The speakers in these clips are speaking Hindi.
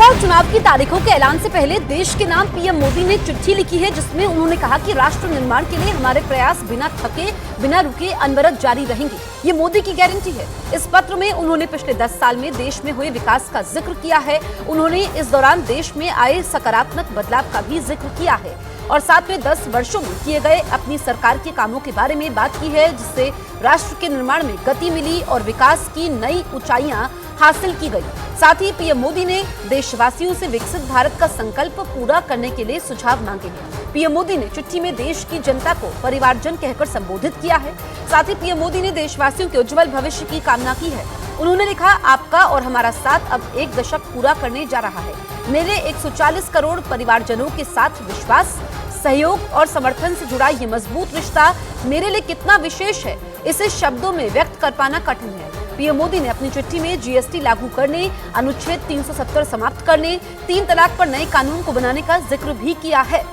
लोकसभा चुनाव की तारीखों के ऐलान से पहले देश के नाम पीएम मोदी ने चिट्ठी लिखी है, जिसमें उन्होंने कहा कि राष्ट्र निर्माण के लिए हमारे प्रयास बिना थके बिना रुके अनवरत जारी रहेंगे। ये मोदी की गारंटी है। इस पत्र में उन्होंने पिछले 10 साल में देश में हुए विकास का जिक्र किया है। उन्होंने इस दौरान देश में आए सकारात्मक बदलाव का भी जिक्र किया है और साथ में 10 वर्षों में किए गए अपनी सरकार के कामों के बारे में बात की है, जिससे राष्ट्र के निर्माण में गति मिली और विकास की नई ऊंचाइयां हासिल की गई। साथ ही पीएम मोदी ने देशवासियों से विकसित भारत का संकल्प पूरा करने के लिए सुझाव मांगे हैं। पीएम मोदी ने चिट्ठी में देश की जनता को परिवारजन कहकर संबोधित किया है। साथ ही पीएम मोदी ने देशवासियों के उज्जवल भविष्य की कामना की है। उन्होंने लिखा, आपका और हमारा साथ अब 1 दशक पूरा करने जा रहा है। मेरे 140 करोड़ परिवारजनों के साथ विश्वास, सहयोग और समर्थन से जुड़ा ये मजबूत रिश्ता मेरे लिए कितना विशेष है, इसे शब्दों में व्यक्त कर पाना कठिन है। पीएम मोदी ने अपनी चिट्ठी में जीएसटी लागू करने, अनुच्छेद 370 समाप्त करने, 3 तलाक पर नए कानून को बनाने का जिक्र भी किया है।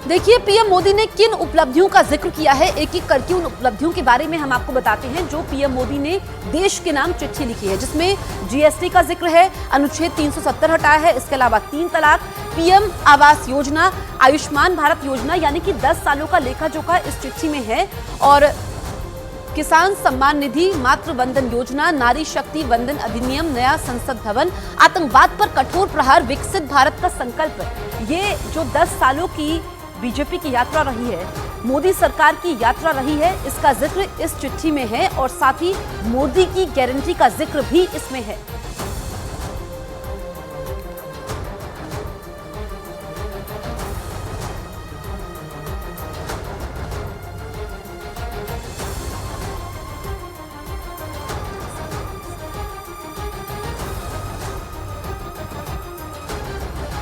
देखिए पीएम मोदी ने किन उपलब्धियों का जिक्र किया है। एक एक करके उन उपलब्धियों के बारे में हम आपको बताते हैं जो पीएम मोदी ने देश के नाम चिट्ठी लिखी है, जिसमें जीएसटी का जिक्र है, अनुच्छेद 370 हटाया है, इसके अलावा 3 तलाक, पीएम आवास योजना, आयुष्मान भारत योजना, यानी कि 10 सालों का लेखा जोखा इस चिट्ठी में है, और किसान सम्मान निधि, मातृ वंदन योजना, नारी शक्ति वंदन अधिनियम, नया संसद भवन, आतंकवाद पर कठोर प्रहार, विकसित भारत का संकल्प। ये जो 10 सालों की बीजेपी की यात्रा रही है, मोदी सरकार की यात्रा रही है, इसका जिक्र इस चिट्ठी में है और साथ ही मोदी की गारंटी का जिक्र भी इसमें है।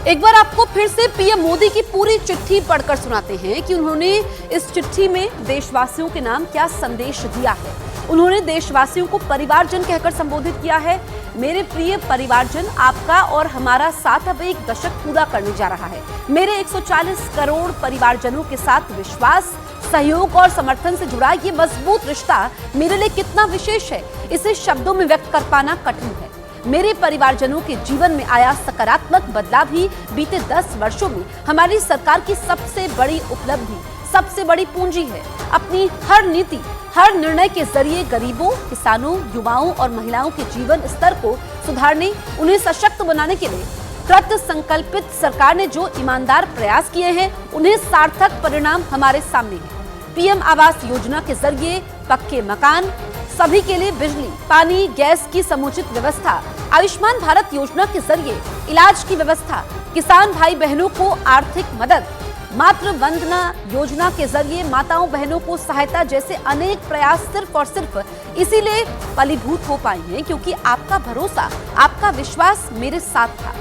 एक बार आपको फिर से पीएम मोदी की पूरी चिट्ठी पढ़कर सुनाते हैं कि उन्होंने इस चिट्ठी में देशवासियों के नाम क्या संदेश दिया है। उन्होंने देशवासियों को परिवारजन कहकर संबोधित किया है। मेरे प्रिय परिवारजन, आपका और हमारा साथ अब 1 दशक पूरा करने जा रहा है। मेरे 140 करोड़ परिवारजनों के साथ विश्वास, सहयोग और समर्थन से जुड़ा ये मजबूत रिश्ता मेरे लिए कितना विशेष है, इसे शब्दों में व्यक्त कर पाना कठिन है। मेरे परिवारजनों के जीवन में आया सकारात्मक बदलाव ही बीते 10 वर्षों में हमारी सरकार की सबसे बड़ी उपलब्धि, सबसे बड़ी पूंजी है। अपनी हर नीति, हर निर्णय के जरिए गरीबों, किसानों, युवाओं और महिलाओं के जीवन स्तर को सुधारने, उन्हें सशक्त बनाने के लिए कृत संकल्पित सरकार ने जो ईमानदार प्रयास किए हैं, उन्हें सार्थक परिणाम हमारे सामने है। पीएम आवास योजना के जरिए पक्के मकान, सभी के लिए बिजली, पानी, गैस की समुचित व्यवस्था, आयुष्मान भारत योजना के जरिए इलाज की व्यवस्था, किसान भाई बहनों को आर्थिक मदद, मातृ वंदना योजना के जरिए माताओं बहनों को सहायता जैसे अनेक प्रयास सिर्फ और सिर्फ इसीलिए फलीभूत हो पाए हैं क्योंकि आपका भरोसा, आपका विश्वास मेरे साथ था।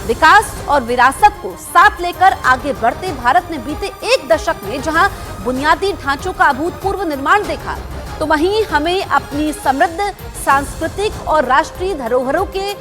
विकास और विरासत को साथ लेकर आगे बढ़ते भारत ने बीते 1 दशक में जहां बुनियादी ढांचों का अभूतपूर्व निर्माण देखा, तो वहीं हमें अपनी समृद्ध सांस्कृतिक और राष्ट्रीय धरोहरों के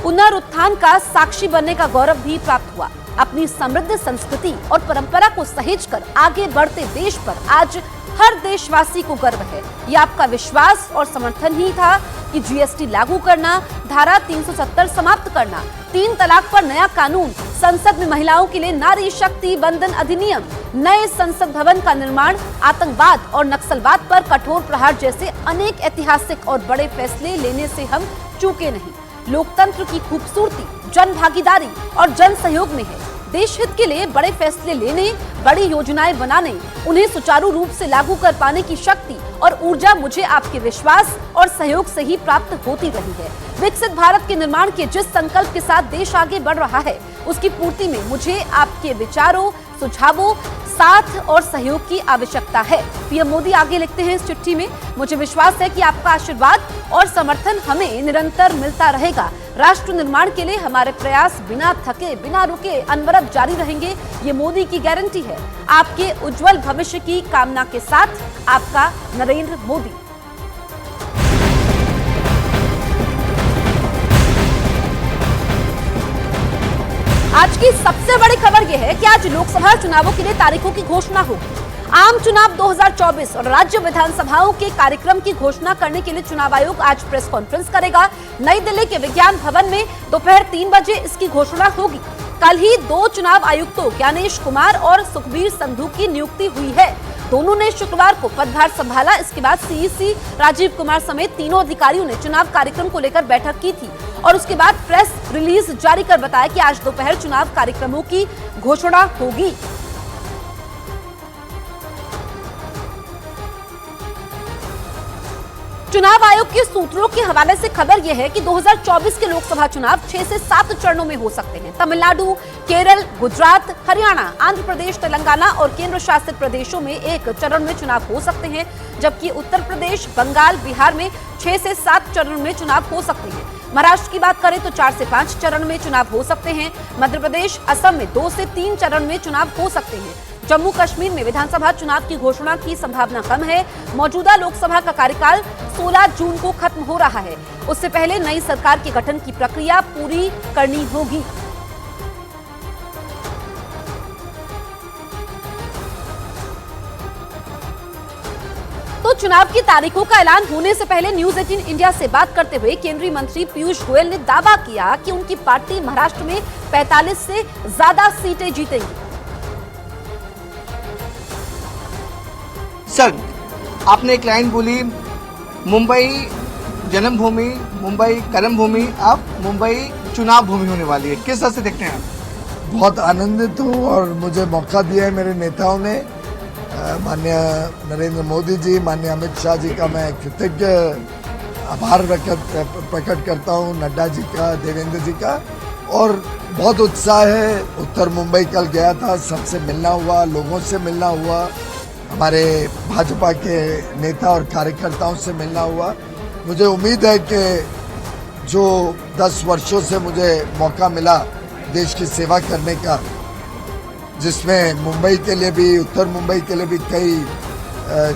पुनरुत्थान का साक्षी बनने का गौरव भी प्राप्त हुआ। अपनी समृद्ध संस्कृति और परंपरा को सहेजकर आगे बढ़ते देश पर आज हर देशवासी को गर्व है। ये आपका विश्वास और समर्थन ही था कि जीएसटी लागू करना, धारा 370 समाप्त करना, 3 तलाक पर नया कानून, संसद में महिलाओं के लिए नारी शक्ति वंदन अधिनियम, नए संसद भवन का निर्माण, आतंकवाद और नक्सलवाद पर कठोर प्रहार जैसे अनेक ऐतिहासिक और बड़े फैसले लेने से हम चूके नहीं। लोकतंत्र की खूबसूरती जन भागीदारी और जन सहयोग में है। देश हित के लिए बड़े फैसले लेने, बड़ी योजनाएं बनाने, उन्हें सुचारू रूप से लागू कर पाने की शक्ति और ऊर्जा मुझे आपके विश्वास और सहयोग से ही प्राप्त होती रही है। विकसित भारत के निर्माण के जिस संकल्प के साथ देश आगे बढ़ रहा है, उसकी पूर्ति में मुझे आपके विचारों, सुझावों, साथ और सहयोग की आवश्यकता है। पीएम मोदी आगे लिखते हैं इस चिट्ठी में, मुझे विश्वास है कि आपका आशीर्वाद और समर्थन हमें निरंतर मिलता रहेगा। राष्ट्र निर्माण के लिए हमारे प्रयास बिना थके बिना रुके अनवरत जारी रहेंगे। ये मोदी की गारंटी है। आपके उज्जवल भविष्य की कामना के साथ, आपका नरेंद्र मोदी। आज की सबसे बड़ी खबर यह है कि आज लोकसभा चुनावों के लिए तारीखों की घोषणा होगी। आम चुनाव 2024 और राज्य विधानसभाओं के कार्यक्रम की घोषणा करने के लिए चुनाव आयोग आज प्रेस कॉन्फ्रेंस करेगा। नई दिल्ली के विज्ञान भवन में दोपहर 3 बजे इसकी घोषणा होगी। कल ही 2 चुनाव आयुक्तों ज्ञानेश कुमार और सुखबीर संधू की नियुक्ति हुई है। दोनों ने शुक्रवार को पदभार संभाला। इसके बाद सीईसी राजीव कुमार समेत तीनों अधिकारियों ने चुनाव कार्यक्रम को लेकर बैठक की थी और उसके बाद प्रेस रिलीज जारी कर बताया कि आज दोपहर चुनाव कार्यक्रमों की घोषणा होगी। चुनाव आयोग के सूत्रों के हवाले से खबर यह है कि 2024 के लोकसभा चुनाव 6 से 7 चरणों में हो सकते हैं। तमिलनाडु, केरल, गुजरात, हरियाणा, आंध्र प्रदेश, तेलंगाना और केंद्र शासित प्रदेशों में एक चरण में चुनाव हो सकते हैं, जबकि उत्तर प्रदेश, बंगाल, बिहार में 6 से 7 चरण में चुनाव हो सकते हैं। महाराष्ट्र की बात करें तो 4 से 5 चरण में चुनाव हो सकते हैं। मध्य प्रदेश, असम में 2 से 3 चरण में चुनाव हो सकते हैं। जम्मू कश्मीर में विधानसभा चुनाव की घोषणा की संभावना कम है। मौजूदा लोकसभा का कार्यकाल 16 जून को खत्म हो रहा है। उससे पहले नई सरकार के गठन की प्रक्रिया पूरी करनी होगी। तो चुनाव की तारीखों का ऐलान होने से पहले न्यूज 18 इंडिया से बात करते हुए केंद्रीय मंत्री पीयूष गोयल ने दावा किया कि उनकी पार्टी महाराष्ट्र में 45 से ज्यादा सीटें जीतेगी। सर, आपने एक लाइन बोली, मुंबई जन्मभूमि, मुंबई कर्मभूमि, अब मुंबई चुनाव भूमि होने वाली है। किस तरह से देखते हैं आप? बहुत आनंदित हूँ और मुझे मौका दिया है मेरे नेताओं ने। माननीय नरेंद्र मोदी जी, माननीय अमित शाह जी का मैं कृतज्ञ आभार प्रकट करता हूँ, नड्डा जी का, देवेंद्र जी का। और बहुत उत्साह है। उत्तर मुंबई कल गया था, सबसे मिलना हुआ, लोगों से मिलना हुआ, हमारे भाजपा के नेता और कार्यकर्ताओं से मिलना हुआ। मुझे उम्मीद है कि जो 10 वर्षों से मुझे मौका मिला देश की सेवा करने का, जिसमें मुंबई के लिए भी, उत्तर मुंबई के लिए भी कई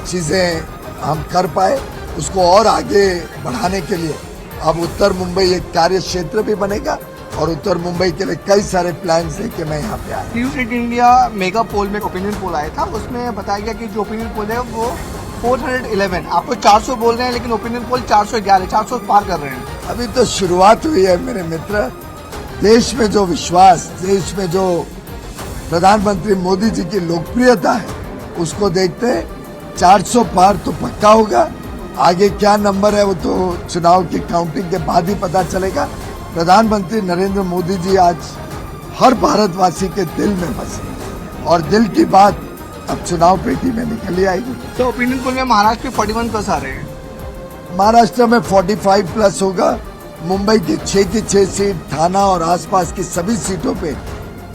चीज़ें हम कर पाए, उसको और आगे बढ़ाने के लिए अब उत्तर मुंबई एक कार्य क्षेत्र भी बनेगा और उत्तर मुंबई के लिए कई सारे प्लान लेके मैं यहाँ पे आया। न्यूज 18 इंडिया मेगा पोल में ओपिनियन पोल आया था, उसमें बताया गया कि जो ओपिनियन पोल है वो 411, आपको 400 बोल रहे हैं, लेकिन ओपिनियन पोल 411, 400 पार कर रहे हैं। अभी तो शुरुआत हुई है मेरे मित्र। देश में जो विश्वास, देश में जो प्रधानमंत्री मोदी जी की लोकप्रियता है, उसको देखते 400 पार तो पक्का होगा। आगे क्या नंबर है वो तो चुनाव की काउंटिंग के बाद ही पता चलेगा। प्रधानमंत्री नरेंद्र मोदी जी आज हर भारतवासी के दिल में बसे और दिल की बात अब चुनाव पेटी में निकल आएगी। तो ओपिनियन पोल में महाराष्ट्र में 41+ आ रहे हैं। महाराष्ट्र में 45 प्लस होगा। मुंबई की 6 की 6 सीट, थाना और आसपास की सभी सीटों पे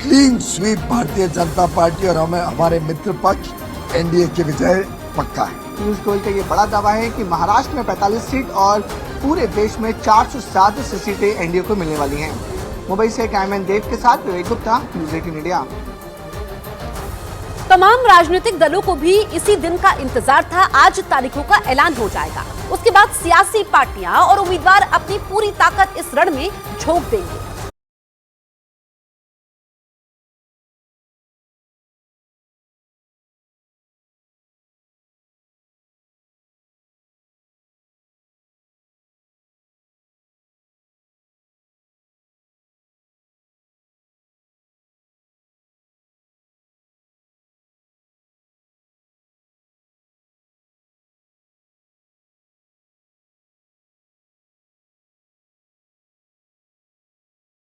clean sweep Bharatiya Janata party और हमारे मित्र पक्ष एनडीए की विजय पक्का है। पीयूष गोयल का ये बड़ा दावा है कि महाराष्ट्र में 45 सीट और पूरे देश में 407 सीटें एनडीए को मिलने वाली हैं। मुंबई से कैमरामैन देव के साथ विवेक गुप्ता, न्यूज 18 इंडिया। तमाम राजनीतिक दलों को भी इसी दिन का इंतजार था। आज तारीखों का ऐलान हो जाएगा। उसके बाद सियासी पार्टियां और उम्मीदवार अपनी पूरी ताकत इस रण में झोंक देंगे।